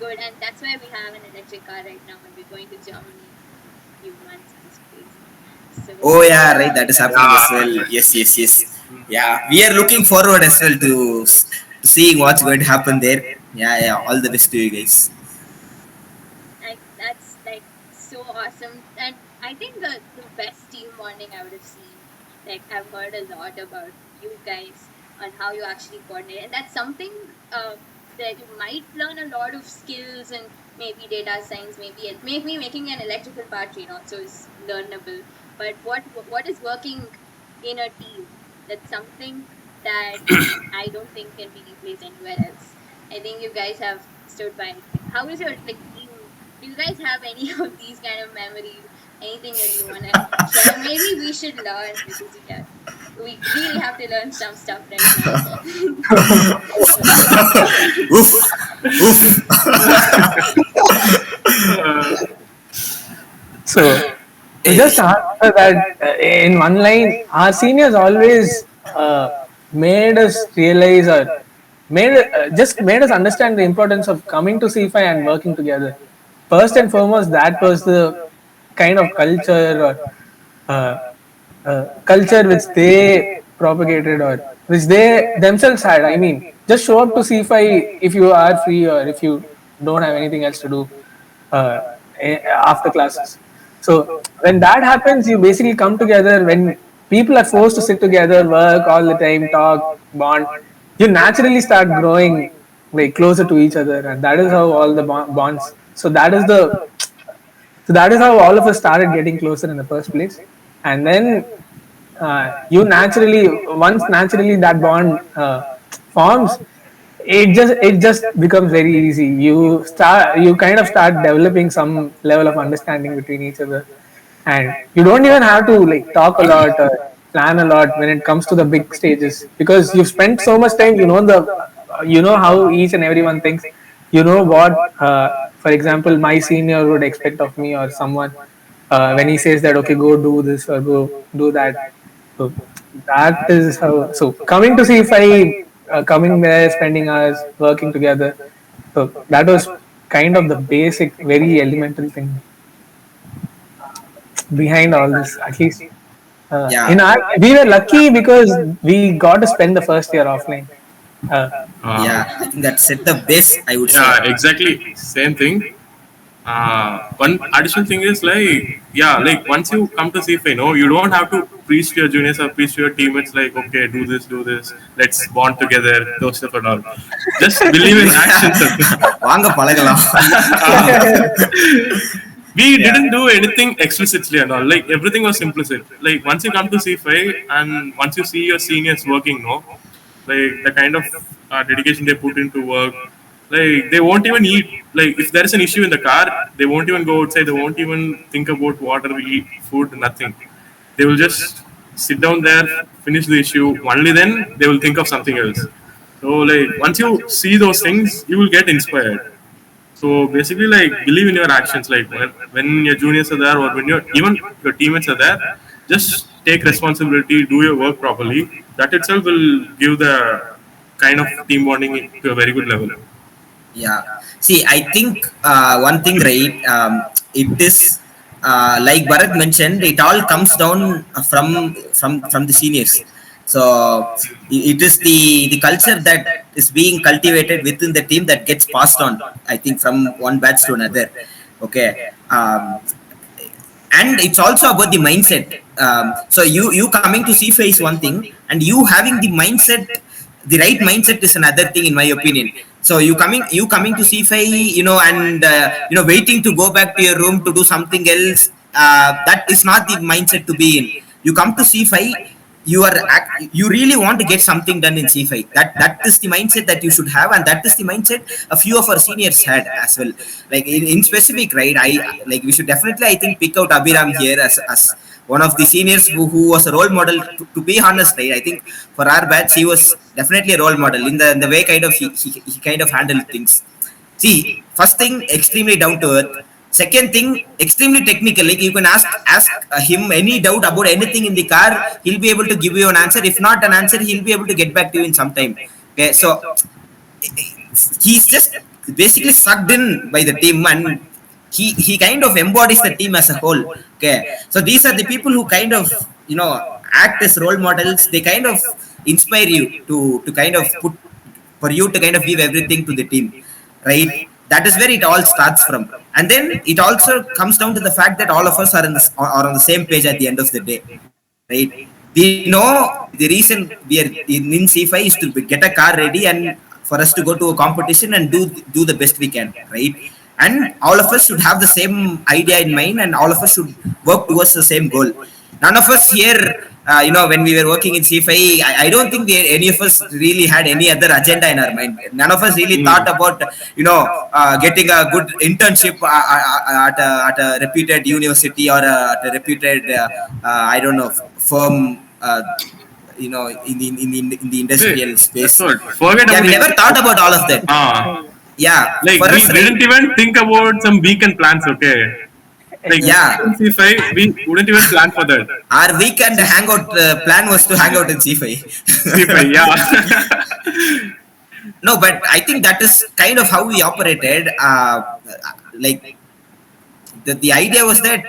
good, and that's why we have an electric car right now, and we're going to Germany in a few months. It's crazy. So Oh yeah, right. That is happening as well. Yeah. Yes, yes, yes. Yeah, we are looking forward as well to seeing what's going to happen there. Yeah, yeah. All the best to you guys. that's like so awesome, and I think the best team bonding I would have seen. Like I've heard a lot about you guys on how you actually coordinate, and that's something that you might learn a lot of skills and maybe data science, maybe making an electrical battery also is learnable. But what is working in a team? That's something that I don't think can be replaced anywhere else. I think you guys have stood by it. Like, how is your like team? Do you guys have any of these kind of memories? Anything that you wanna share? Maybe we should learn because we really have to learn some stuff right now. Oof, oof. So, to just answer that in one line, our seniors always made us realize or just made us understand the importance of coming to CFI and working together. First and foremost, that was the kind of culture or uh, culture which they propagated or which they themselves had. I mean, just show up to CFI if you are free or if you don't have anything else to do uh, after classes. So when that happens, you basically come together. When people are forced to sit together, work all the time, talk, bond, you naturally start growing like closer to each other, and that is how all the bonds. So that is how all of us started getting closer in the first place, and then you naturally once naturally that bond forms, it just becomes very easy. You kind of start developing some level of understanding between each other, and you don't even have to like talk a lot or plan a lot when it comes to the big stages, because you've spent so much time. You know how each and everyone thinks. You know what, for example, my senior would expect of me or someone when he says that, okay, go do this or go do that. So that is how. So coming to see if coming there, spending hours working together. So that was kind of the basic, very elemental thing behind all this. At least Yeah, we were lucky because we got to spend the first year offline. Uh, Uh, yeah. I think that set the base, I would say. yeah, exactly. Same thing. One additional thing is like, yeah, like once you come to CFA, no, you don't have to preach to your juniors or preach to your teammates like, okay, do this, let's bond together, those stuff and all. Just believe in actions. வாங்க பழகலாம். We Yeah, didn't do anything explicitly and all. Like everything was implicit. Like once you come to C5 and once you see your seniors working, no, like the kind of dedication they put into work, like they won't even eat. Like if there is an issue in the car, they won't even go outside. They won't even think about water, eat food, nothing. They will just sit down there, finish the issue. Only then they will think of something else. So like once you see those things, you will get inspired. So basically, like believe in your actions. Like when your juniors are there, or when even your teammates are there, just take responsibility, do your work properly. That itself will give the kind of team bonding to a very good level. yeah. See, I think one thing, right? It is like Bharat mentioned. It all comes down from the seniors. So it is the culture that is being cultivated within the team that gets passed on. I think from one batch to another. Okay. And it's also about the mindset. So you coming to CFA is one thing, and you having the right mindset is another thing, in my opinion. So you coming to CFA, and waiting to go back to your room to do something else. That is not the mindset to be in. You come to CFA, you really want to get something done in C5. That is the mindset that you should have, and that is the mindset a few of our seniors had as well. Like in specific, right? We should definitely, I think, pick out Abhiram here as one of the seniors who was a role model. To be honest, right? I think for our batch, he was definitely a role model in the way kind of he kind of handled things. See, first thing, extremely down to earth. Second thing, extremely technical. Like you can ask him any doubt about anything in the car, he'll be able to give you an answer. If not an answer, he'll be able to get back to you in some time. Okay, so he's just basically sucked in by the team, and he kind of embodies the team as a whole. Okay, so these are the people who kind of act as role models. They kind of inspire you to kind of put for you to kind of give everything to the team, right? That is where it all starts from. And then it also comes down to the fact that all of us are on the same page at the end of the day, right? We know the reason we are in C5 is to get a car ready and for us to go to a competition and do the best we can, right? And all of us should have the same idea in mind, and all of us should work towards the same goal. None of us here, when we were working in C5, I don't think any of us really had any other agenda in our mind. None of us really thought about, getting a good internship at a reputed university or at a reputed, I don't know, firm, in the Hey, industrial that's space. what. Forget Yeah, about we it. never thought about all of that. Ah, Yeah, like for we us, right? didn't even think about some weekend plans. Okay, like Exactly. Yeah, C5, we wouldn't even plan for that. our weekend hangout plan was to hang out in C5. C5, yeah. No, but I think that is kind of how we operated. Like the idea was that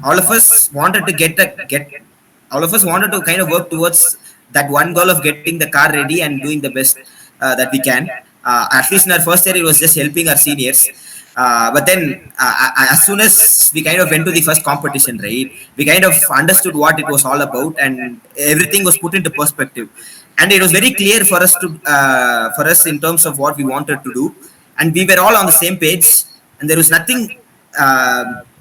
all of us wanted to get all of us wanted to kind of work towards that one goal of getting the car ready and doing the best that we can. At least in our first year, it was just helping our seniors. But then, as soon as we kind of went to the first competition, right, we kind of understood what it was all about, and everything was put into perspective. And it was very clear for us in terms of what we wanted to do, and we were all on the same page. And there was nothing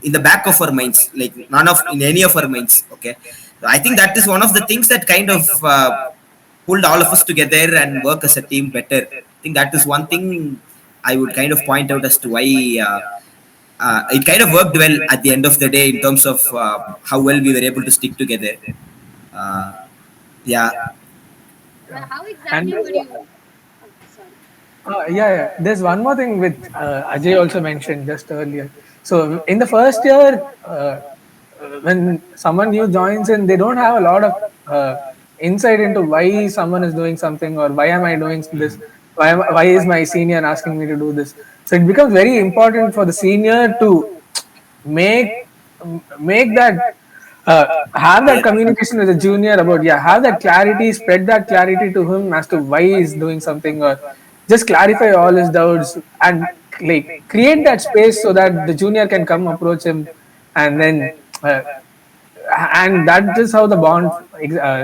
in the back of our minds, like none of in any of our minds. Okay, so I think that is one of the things that kind of pulled all of us together and work as a team better. I think that is one thing I would kind of point out as to why it kind of worked well at the end of the day in terms of how well we were able to stick together. Uh, yeah, Well, how And exactly would you? Oh, sorry. yeah. There's one more thing which Ajay also mentioned just earlier. So in the first year, when someone new joins in, they don't have a lot of insight into why someone is doing something or why am I doing this? Why is my senior asking me to do this? So it becomes very important for the senior to make make that have that communication with the junior about, yeah, have that clarity, spread that clarity to him as to why he's doing something, or just clarify all his doubts and like create that space so that the junior can come approach him, and then and that is how the bond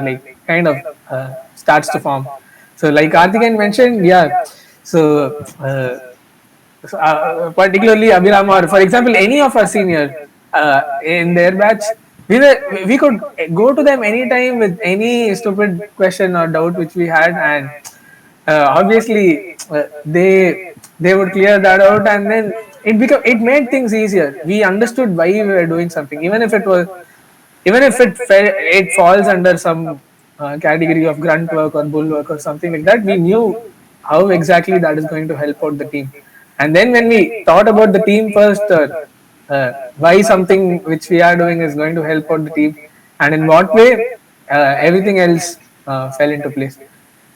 like kind of starts to form. So like Karthikeyan mentioned, yeah, so particularly Abhiram, or for example any of our senior in their batch, we could go to them anytime with any stupid question or doubt which we had, and obviously they would clear that out, and then it made things easier. We understood why we were doing something, even if it falls under some category of grunt work or bull work or something like that. We knew how exactly that is going to help out the team. And then when we thought about the team first, why something which we are doing is going to help out the team, and in what way, everything else fell into place.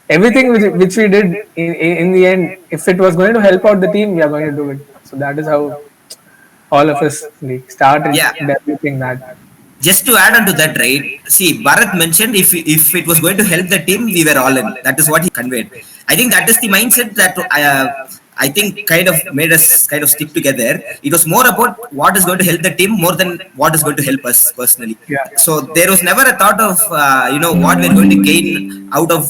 Everything which we did in the end, if it was going to help out the team, we are going to do it. So that is how all of us like started yeah. developing that. Just to add on to that, right? See, Bharat mentioned if it was going to help the team, we were all in. That is what he conveyed. I think that is the mindset that I think kind of made us kind of stick together. It was more about what is going to help the team more than what is going to help us personally. Yeah. So there was never a thought of what we're going to gain out of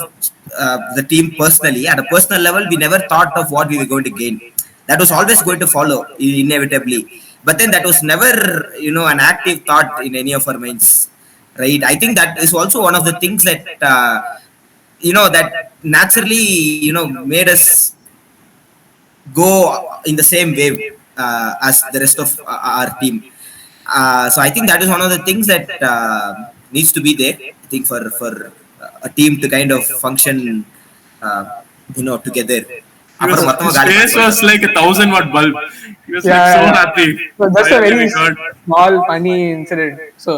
the team personally. At a personal level, we never thought of what we were going to gain. That was always going to follow inevitably, but then that was never an active thought in any of our minds, right? I think that is also one of the things that that naturally made us go in the same wave as the rest of our team. So I think that is one of the things that needs to be there. I think for a team to kind of function uh, together. அப்புறம் மொத்தமா His காலி பண்ண face was சொல்லிட்டேன். like a 1,000 watt bulb. He was like Yeah, so yeah. happy. So just a Finally very we got. small funny incident. So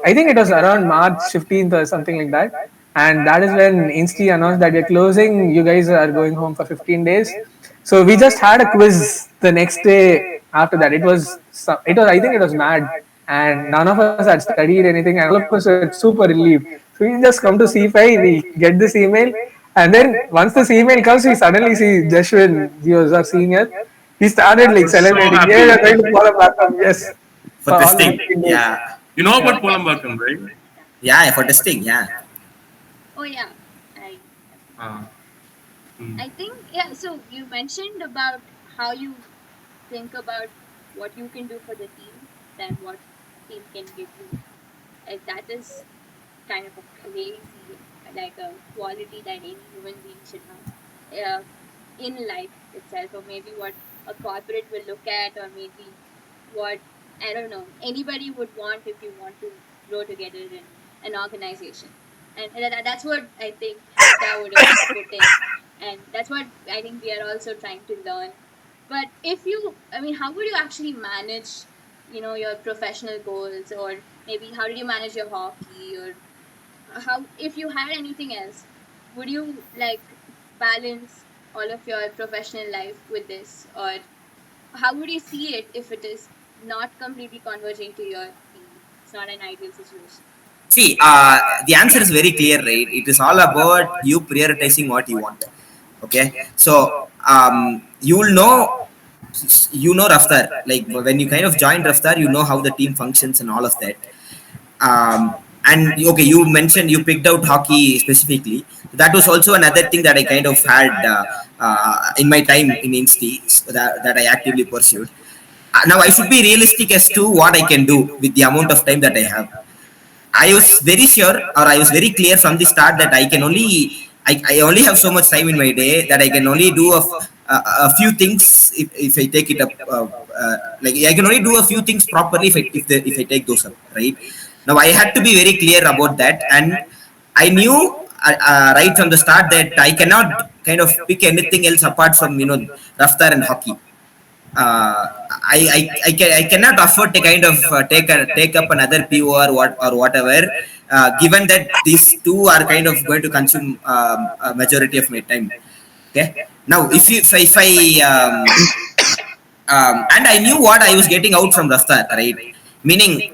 I think it was around March 15th or something like that, and that is when Insti announced that we're closing. You guys are going home for 15 days. So we just had a quiz the next day after that. It was I think it was mad, and none of us had studied anything, and all of us were super relieved. So we just come to C5, we get this email, and then once this email comes, we suddenly see Jashwin, he was our senior. He started I like was so celebrating. Yeah, happy. we're going to follow back up. Yes, For for all the testing. 15 days. Yeah. You know Oh about yeah, Polambakam, right? Yeah, for testing. Yeah. oh yeah. I Uh, mm. I think yeah. So you mentioned about how you think about what you can do for the team than what team can give you. That is kind of a crazy like a quality that any human being should have in life itself, or maybe what a corporate will look at, or maybe what I don't know anybody would want if you want to grow together in an organization. And that's what I think Hafta would have put in, and that's what I think we are also trying to learn. But if you, I mean, how would you actually manage, your professional goals, or maybe how did you manage your hockey, or how, if you had anything else, would you like balance all of your professional life with this, or how would you see it if it is not completely converging to your team? It's not an ideal situation. See, the answer is very clear, right? It is all about you prioritizing what you want. Okay, so you know Raftar. Like when you kind of join Raftar, you know how the team functions and all of that. And okay, you mentioned you picked out hockey specifically. That was also another thing that I kind of had in my time in Insti that I actively pursued. Now I should be realistic as to what I can do with the amount of time that I have. I was very sure, or I was very clear from the start that I only have so much time in my day that I can only do a few things if I take it up. Like I can only do a few things properly if I take those up, right? Now I had to be very clear about that, and I knew right from the start that I cannot kind of pick anything else apart from Raftar and hockey. I cannot afford to kind of take up another PO or whatever, given that these two are kind of going to consume a majority of my time. Okay. Now, and I knew what I was getting out from Raftar, right? Meaning,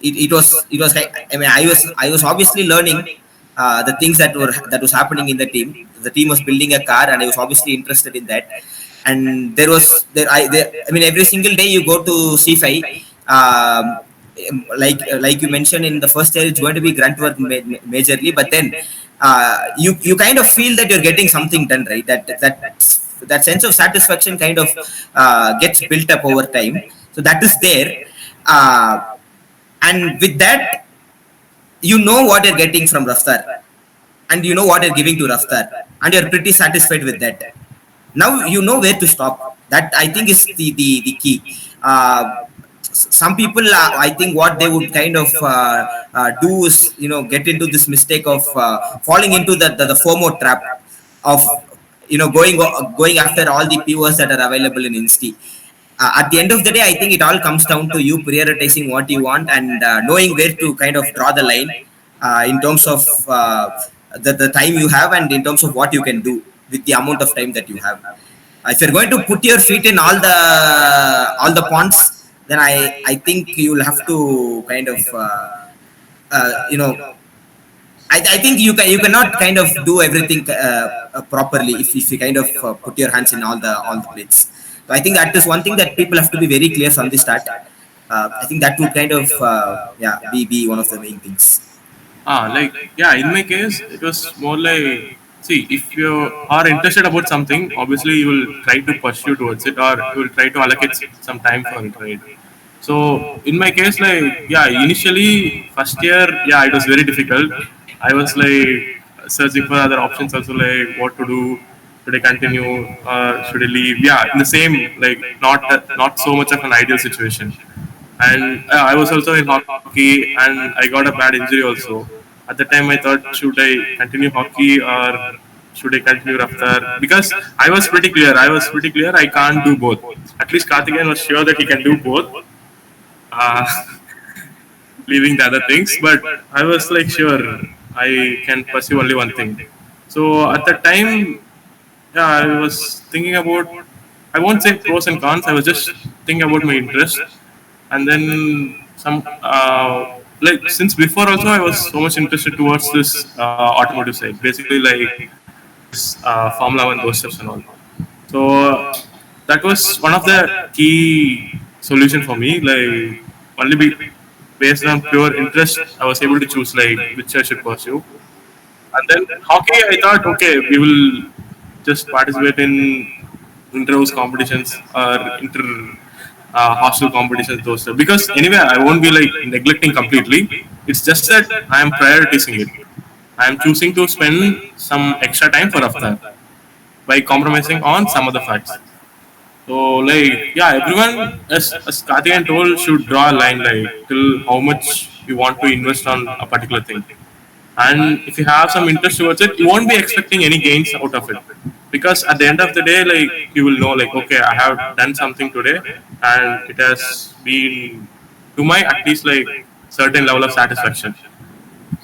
it was like, I mean, I was obviously learning the things that was happening in the team. The team was building a car, and I was obviously interested in that. And I mean, every single day you go to C5, like you mentioned in the first year, it's going to be grunt work majorly, but then you kind of feel that you're getting something done, right? That sense of satisfaction kind of gets built up over time. So that is there, uh, and with that, you know what you're getting from Raftar, and you know what you're giving to Raftar, and you're pretty satisfied with that. Now you know where to stop. That I think is the key. Some people, I think what they would kind of do is get into this mistake of falling into the FOMO trap of going after all the POs that are available in Insti. At the end of the day, I think it all comes down to you prioritizing what you want and knowing where to kind of draw the line in terms of the time you have and in terms of what you can do with the amount of time that you have. If you're going to put your feet in all the ponds, then I think you'll have to kind of you know I think you cannot kind of do everything properly if you kind of put your hands in all the plates. So I think that is one thing that people have to be very clear from the start. I think that would kind of be one of the main things. Like, yeah, in my case, it was more like, see, if you are interested about something, obviously you will try to pursue towards it, or you will try to allocate some time for it, right? So in my case, like, yeah, initially first year, yeah, it was very difficult. I was like searching for other options, also like what to do. Should I continue or should I leave? Yeah, in the same, like, not so much of an ideal situation. And I was also in hockey, and I got a bad injury also. At the time, I thought, should I continue hockey or should I continue Raftar? Because I was pretty clear I can't do both. At least Karthikeyan was sure that he can do both, uh, leaving the other things. But I was like, sure, I can pursue only one thing. So at the time, yeah, I was thinking about, I won't say pros and cons. I was just thinking about my interest, and then some like since before also I was so much interested towards this automotive side, basically like this Formula One, those stuffs and all. So that was one of the key solution for me. Like only based on pure interest, I was able to choose like which I should pursue. And then hockey, I thought, okay, we will just participate in inter-house competitions or inter hostel competitions, those stuff. Because anyway, I won't be like neglecting completely. It's just that I am prioritizing it. I am choosing to spend some extra time for Raftar by compromising on some other facts. So like yeah, everyone as Karthikeyan told should draw a line like till how much you want to invest on a particular thing. And if you have some interest towards it, you won't be expecting any gains out of it. Because at the end of the day, like you will know like okay, I have done something today and it has been to my at least like certain level of satisfaction.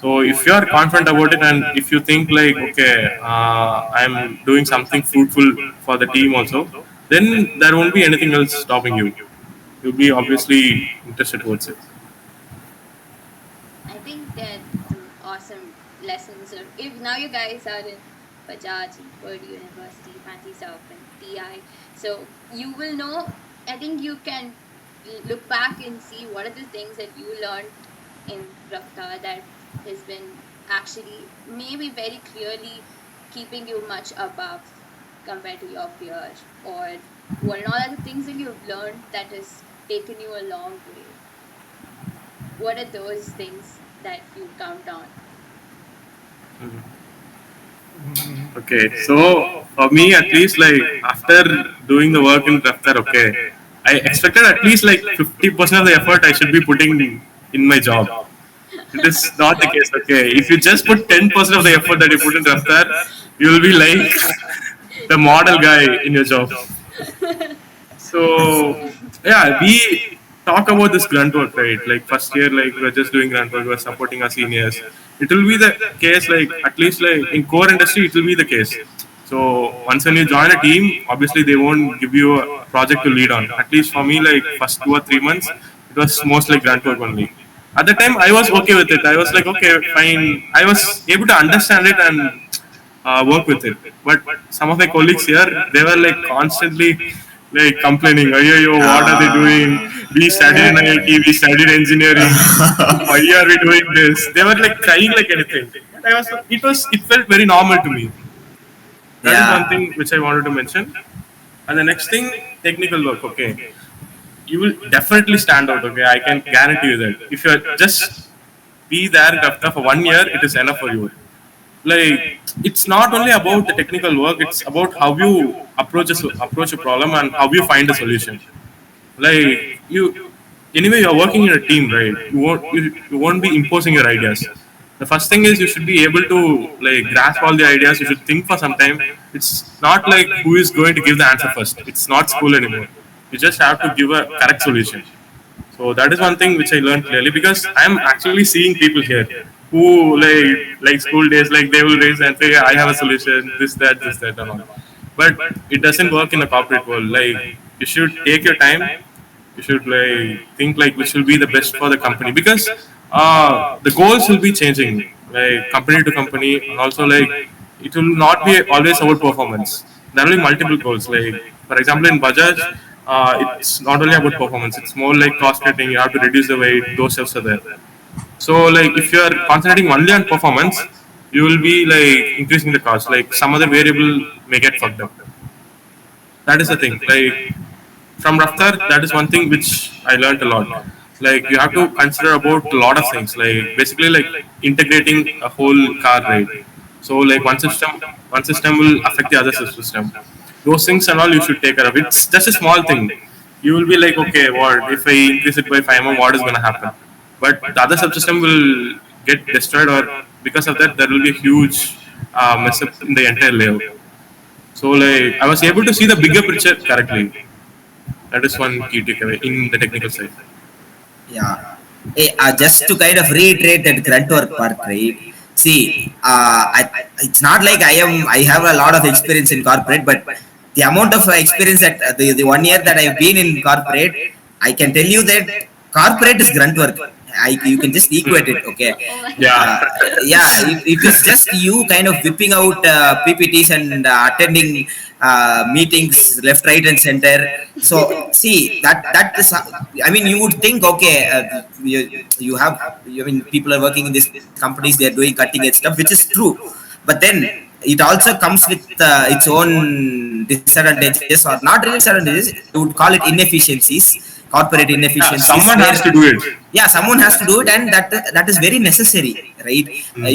So if you are confident about it and if you think like okay, I'm doing something fruitful for the team also, then there won't be anything else stopping you. You'll be obviously interested towards it. I think that some awesome lessons. If now you guys are in Bajaj, Purdue University, Fancy Stuff, and TI, so you will know. I think you can look back and see what are the things that you learned in Raftar that has been actually maybe very clearly keeping you much above compared to your peers, or what are all the things that you've learned that has taken you a long way. What are those things that you count on? Okay, so for me at least like after doing the work in Raftar, okay, I expected at least like 50% of the effort I should be putting in my job. It is not the case. Okay, if you just put 10% of the effort that you put in Raftar, you will be like the model guy in your job. So yeah, we talk about this grunt work, right? Like first year, like we're just doing grunt work, we're supporting our seniors. It will be the case, like at least like in core industry, it will be the case. So once when you join a team, obviously they won't give you a project to lead on. At least for me, like first 2 or 3 months, it was mostly grunt work only. At the time, I was okay with it. I was like, okay, fine. I was able to understand it and work with it. But some of my colleagues here, they were like constantly like complaining, yo, what are they doing? We studied in IIT, we studied engineering. Why are we doing this? They were like crying like anything. It felt very normal to me. That is one Yeah. thing which I wanted to mention. And the next thing, technical work. Okay, you will definitely stand out. Okay, I can guarantee you that. If you are just be there after for 1 year, it is enough for you. Like it's not only about the technical work; it's about how you approach a problem and how you find a solution. Like anyway, you're working in a team, right? You won't be imposing your ideas. The first thing is you should be able to like grasp all the ideas. You should think for some time. It's not like who is going to give the answer first. It's not school anymore. You just have to give a correct solution. So that is one thing which I learned clearly because I'm actually seeing people here who like school days, like they will raise and say, I have a solution, this, that, and all. But it doesn't work in a corporate world. Like you should take your time. You should like think like which will be the best for the company because the goals will be changing like company to company and also like it will not be always about performance. There will be multiple goals. Like for example, in Bajaj, it's not only about performance. It's more like cost cutting. You have to reduce the weight. Those steps are there. So like if you are concentrating only on performance, you will be like increasing the cost. Like some other variable may get fucked up. That is the thing. Like from Raftar, that is one thing which I learned a lot. Like you have to consider about a lot of things. Like basically like integrating a whole car ride. So like one system will affect the other system. Those things and all you should take care of. It's just a small thing. You will be like, okay, what if I increase it by 5 mm, what is going to happen? But the other subsystem will get destroyed, or because of that, there will be a huge mess up in the entire layout. So like I was able to see the bigger picture correctly. That is one key takeaway in the technical side. Yeah. Just to kind of reiterate that grunt work part, right? See, it's not like I have a lot of experience in corporate, but the amount of experience that the 1 year that I've been in corporate, I can tell you that corporate is grunt work. You can just equate it, okay? Oh my Yeah. Uh, yeah, it is just you kind of whipping out PPTs and attending meetings left, right, and center. So see that is, I mean, you would think, okay, you have, I mean, people are working in these companies, they are doing cutting edge stuff, which is true, but then it also comes with its own disadvantages, or not really disadvantages. I would call it inefficiencies, corporate Yeah, inefficiencies, someone where has to do it. yeah, someone has to do it, and that is very necessary, right?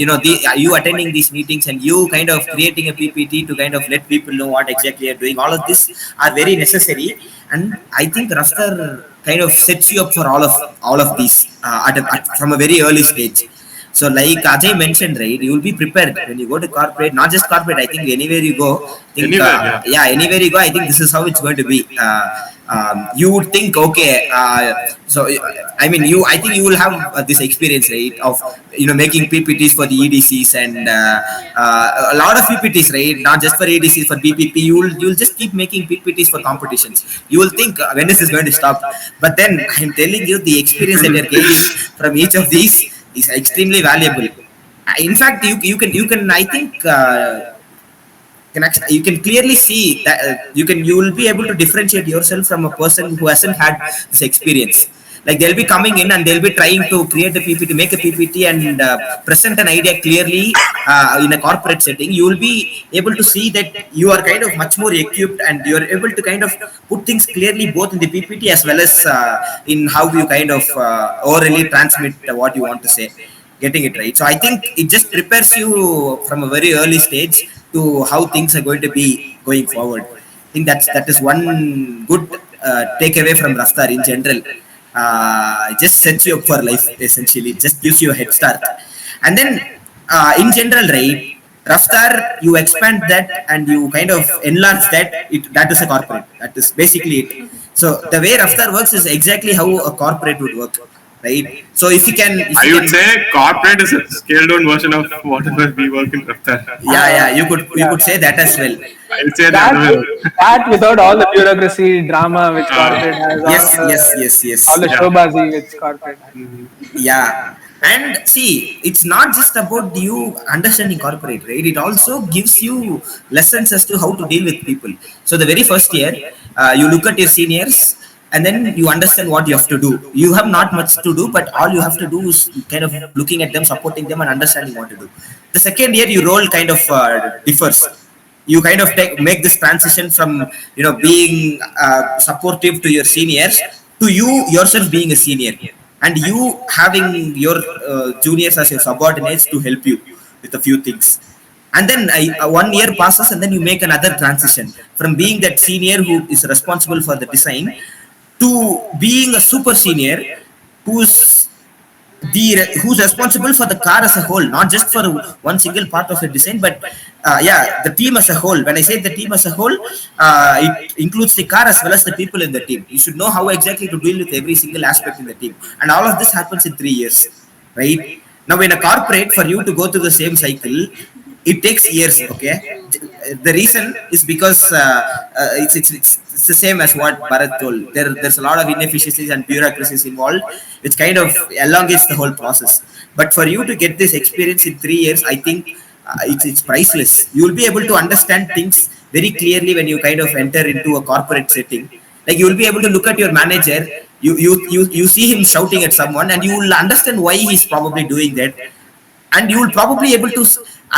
You attending these meetings and you kind of creating a PPT to kind of let people know what exactly you're doing, all of this are very necessary. And I think Raftar kind of sets you up for all of these from a very early stage. So like Ajay mentioned, right, you will be prepared when you go to corporate, not just corporate, I think anywhere you go, think Anywhere, yeah. yeah, anywhere you go, I think this is how it's going to be. You would think, okay, so I mean, I think you will have this experience, right, of making PPTs for the EDCs and Yeah. a lot of PPTs, right, not just for EDCs, for BPP. You'll just keep making PPTs for competitions. You will think, when is this going to stop? But then I'm telling you, the experience that you're gaining from each of these is extremely valuable. In fact, you can I think. You can clearly see that you will be able to differentiate yourself from a person who hasn't had this experience. Like, they'll be coming in and they'll be trying to create a PPT, make a PPT, and present an idea clearly in a corporate setting. You will be able to see that you are kind of much more equipped, and you are able to kind of put things clearly both in the PPT as well as in how you kind of orally transmit what you want to say, getting it right. So I think it just prepares you from a very early stage to how things are going to be going forward. I think that is one good takeaway from Raftar in general. It just sets you up for life, essentially. It just gives you a head start. And then in general, right, Raftar, you expand that and you kind of enlarge that. That is a corporate. That is basically it. So the way Raftar works is exactly how a corporate would work, right? So if you can, I would say corporate is a scaled down version of whatever we work in Raftar. yeah, you could say that as well. I would say That, that. that without all the bureaucracy drama which corporate has, Yes, all the, yes. all the Yeah. showbazi which corporate has. Yeah. And see, it's not just about you understanding corporate, right? It also gives you lessons as to how to deal with people. So the very first year, you look at your seniors and then you understand what you have to do. You have not much to do, but all you have to do is kind of looking at them, supporting them, and understanding what to do. The second year, your role kind of differs. You kind of make this transition from being supportive to your seniors to you yourself being a senior, and you having your juniors as your subordinates to help you with a few things. And then 1 year passes, and then you make another transition from being that senior who is responsible for the design to being a super senior who's who's responsible for the car as a whole, not just for one single part of the design, but yeah, the team as a whole. When I say the team as a whole, it includes the car as well as the people in the team. You should know how exactly to deal with every single aspect in the team, and all of this happens in 3 years, right? Now, in a corporate, for you to go through the same cycle, it takes years. Okay, the reason is because it's the same as what Bharat told. There's a lot of inefficiencies and bureaucracies involved, which kind of elongates the whole process. But for you to get this experience in 3 years, I think it's priceless. You will be able to understand things very clearly when you kind of enter into a corporate setting. Like, you will be able to look at your manager. You see him shouting at someone, and you will understand why he's probably doing that, and you will probably able to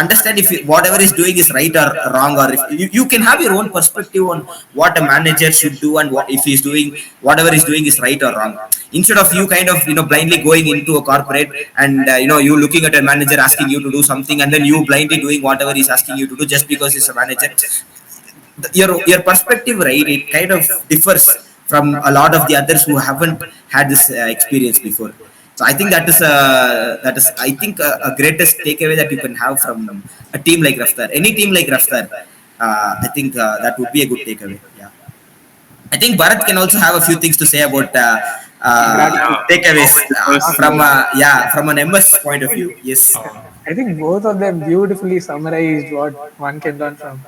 understand if whatever he's doing is right or wrong, or if you can have your own perspective on what a manager should do, and what if he's doing whatever he's doing is right or wrong, instead of you kind of blindly going into a corporate and you looking at a manager asking you to do something, and then you blindly doing whatever he's asking you to do just because he's a manager. Your perspective, right, it kind of differs from a lot of the others who haven't had this experience before. So I think that is I think a greatest takeaway that you can have from a team like Raftar, any team like Raftar. I think that would be a good takeaway. Yeah, I think Bharat can also have a few things to say about Yeah. takeaways From from from an MS point of view. Yes. I think both of them beautifully summarized what one can learn from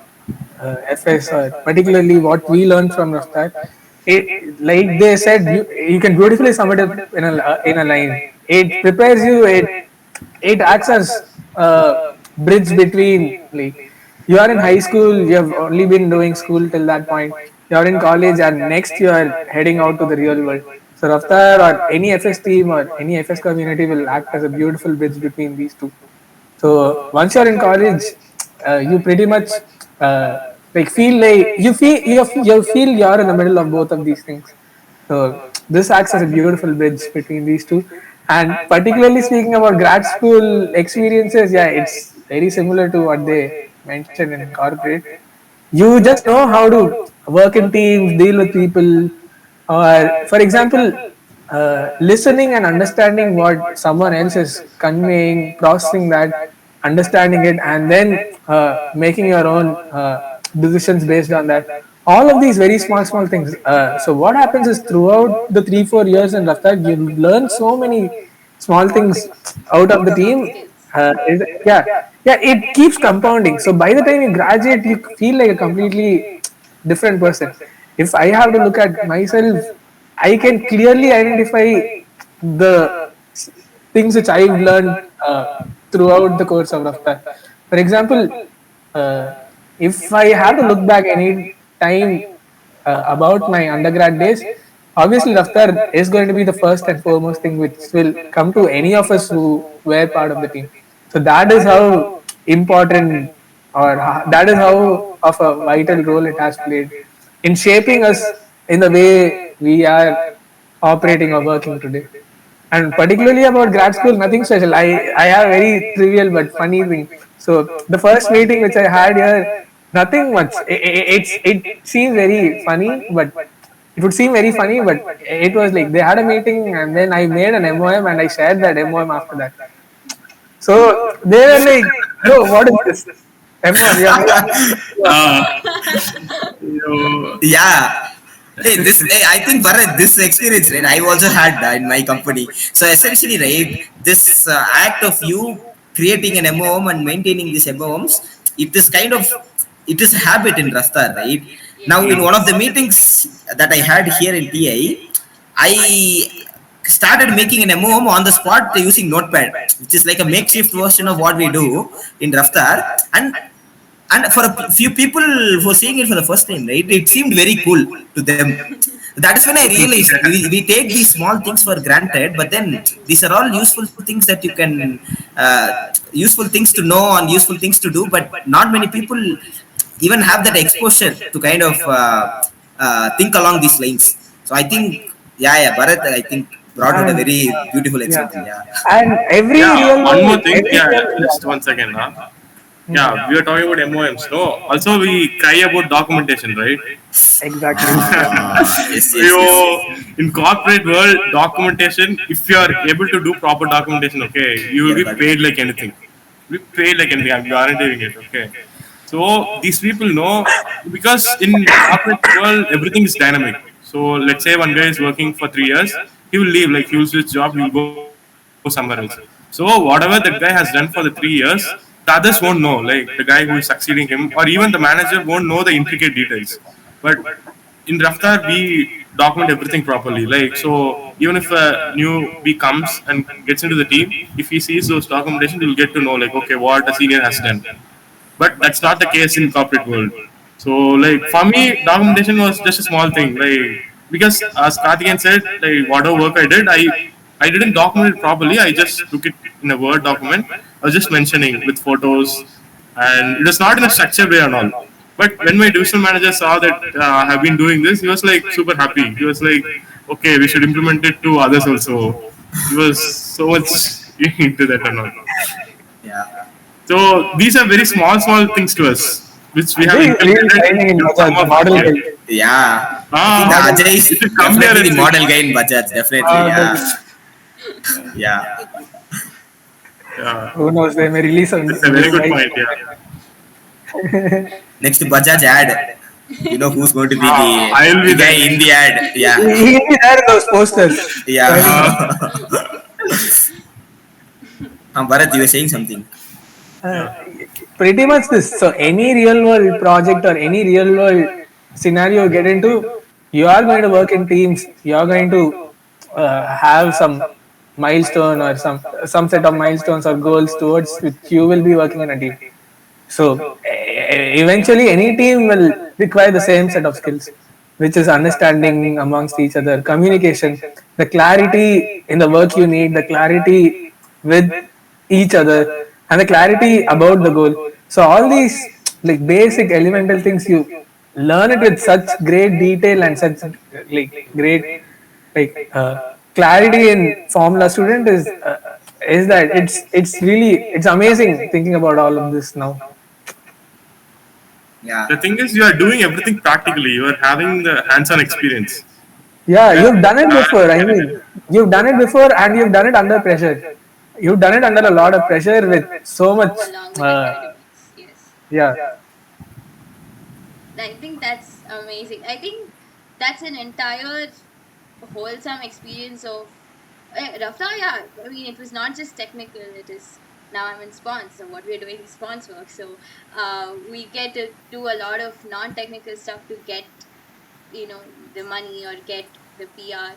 FS, or particularly what we learned from Raftar. Like they said, you can beautifully sum it up in a line. It prepares you. It acts as a bridge between, like, you are in high school, you have only been doing school till that point. You are in college, and next you are heading out to the real world. So Raftar or any FS team or any FS community will act as a beautiful bridge between these two. So once you're in college, you pretty much like you feel you're in the middle of both of these things. So this acts as a beautiful bridge between these two. And particularly speaking about grad school experiences, yeah, it's very similar to what they mentioned in corporate. You just know how to work in teams, deal with people, or for example, listening and understanding what someone else is conveying, processing that, understanding it, and then making your own decisions based on that. All of these very small things. So what happens is throughout the 3 4 years in Raftar, you learn so many small things out of the Soft team. skills. Yeah, yeah, it keeps compounding. So by the time you graduate, you feel like a completely different person. If I have to look at myself, I can clearly identify the things which I've learned throughout the course of Raftar. For example, uh, if I have to look back any time about my undergrad days, obviously Raftar is going to be the first and foremost thing which will come to any of us who were part of the team. So that is how important, or that is how of a vital role it has played in shaping us in the way we are operating or working today. And particularly about grad school, nothing special. I have a very trivial but funny thing. So the first meeting which I had here, nothing much. It seems very funny, but it would seem very funny, but it was like they had a meeting and then I made an MOM and I shared that MOM after that. So they were like, "Bro, what is this MOM? You have made Uh, you Yeah. Hey, I think Bharat, this experience, right? I've also had in my company. So essentially, right, this act of you creating an MOM and maintaining these MOMs, it is kind of, it is a habit in Rastar, right? Now, in one of the Yes. meetings that I had here in I started making an MOM on the spot using Notepad, which is like a makeshift version of what we do in Raftar. And for a few people who are seeing it for the first time, right, it seemed very cool to them. That is when I realized we take these small things for granted, but then these are all useful things that you can, useful things to know and useful things to do, but not many people even have that exposure to kind of think along these lines. So I think, yeah, Bharat, I think brought out a and very beautiful yeah, example. Yeah, and every yeah, real one world, more thing. every Yeah, real yeah, world, just one second. Huh? yeah. Yeah, we are talking about MOMs. No, also we cry about documentation, right? Exactly. Yeah. yes, yes, You yes. in corporate world documentation, if you are able to do proper documentation, okay, you will Yeah, be but paid like anything. Be paid like anything. I'm guaranteeing it. Okay. So these people know because in corporate world everything is dynamic. So let's say one guy is working for 3 years, he will leave. Like he will switch job, he will go somewhere else. So whatever that guy has done for the 3 years, the others won't know. Like the guy who is succeeding him, or even the manager won't know the intricate details. But in Raftar we document everything properly. Like so, even if a newbie comes and gets into the team, if he sees those documentation, he will get to know like okay what a senior has done. But that's not the case in corporate world. So like for me, documentation was just a small thing. Like because as Karthikeyan said, like whatever work I didn't document it properly. I just took it in a Word document. I was just mentioning with photos, and it was not in a structured way and all. But when my divisional manager saw that I have been doing this, he was like super happy. He was like, okay, we should implement it to others also. He was so much into that and all. yeah. So these are very small things to us, which we have Ajay is really inculcated shining in in some Bajaj, of our model team. guy. Yeah, I think the Ah, Model, Ajay is you should come here definitely and the see. model guy in Bajaj. Definitely, model. yeah, yeah. Yeah, Who knows? They may release a that's a very new good bike. point. Yeah, Next Bajaj ad, you know who's going to be I will the be guy there. in the ad? Yeah, He'll be there in those posters. yeah. Uh, Bharat, you were saying something. Uh, Yeah. Pretty much this. So any real world project or any real world scenario you get into, you are going to work in teams. You are going to have some milestone or some set of milestones or goals towards which you will be working in a team. So eventually, any team will require the same set of skills, which is understanding amongst each other, communication, the clarity in the work you need, the clarity with each other, and the clarity about the goal. So all these like basic elemental things you learn it with such great detail and such like great like clarity in formula student is that it's really it's amazing thinking about all of this now. Yeah. The thing is, you are doing everything practically. You are having the hands-on experience. Yeah, Yeah. you've done it before. I mean, you've done it before and you've done it under pressure. You've done it under a lot of pressure with so much. go along with Uh, academics. Yes. yeah, I think that's amazing. I think that's an entire wholesome experience of Raftar. Yeah, I mean, it was not just technical. It is now I'm in spons, so what we're doing is spons work. So we get to do a lot of non-technical stuff to get the money or get the PR,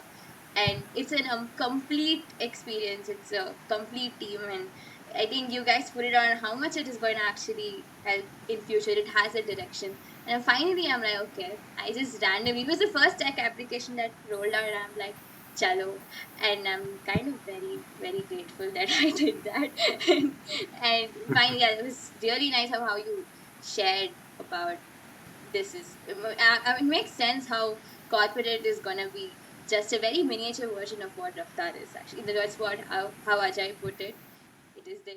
and it's a complete experience. It's a complete team, and I think you guys put it on how much it is going to actually help in future. It has a direction, and finally I'm like, okay, I just randomly, it was the first tech application that rolled out, and I'm like, chalo, and I'm kind of very very grateful that I did that. And finally, yeah, it was really nice how you shared about this is I mean, it makes sense how corporate is gonna be just a very miniature version of what Raftar is actually. That's what how Ajay put it. It is the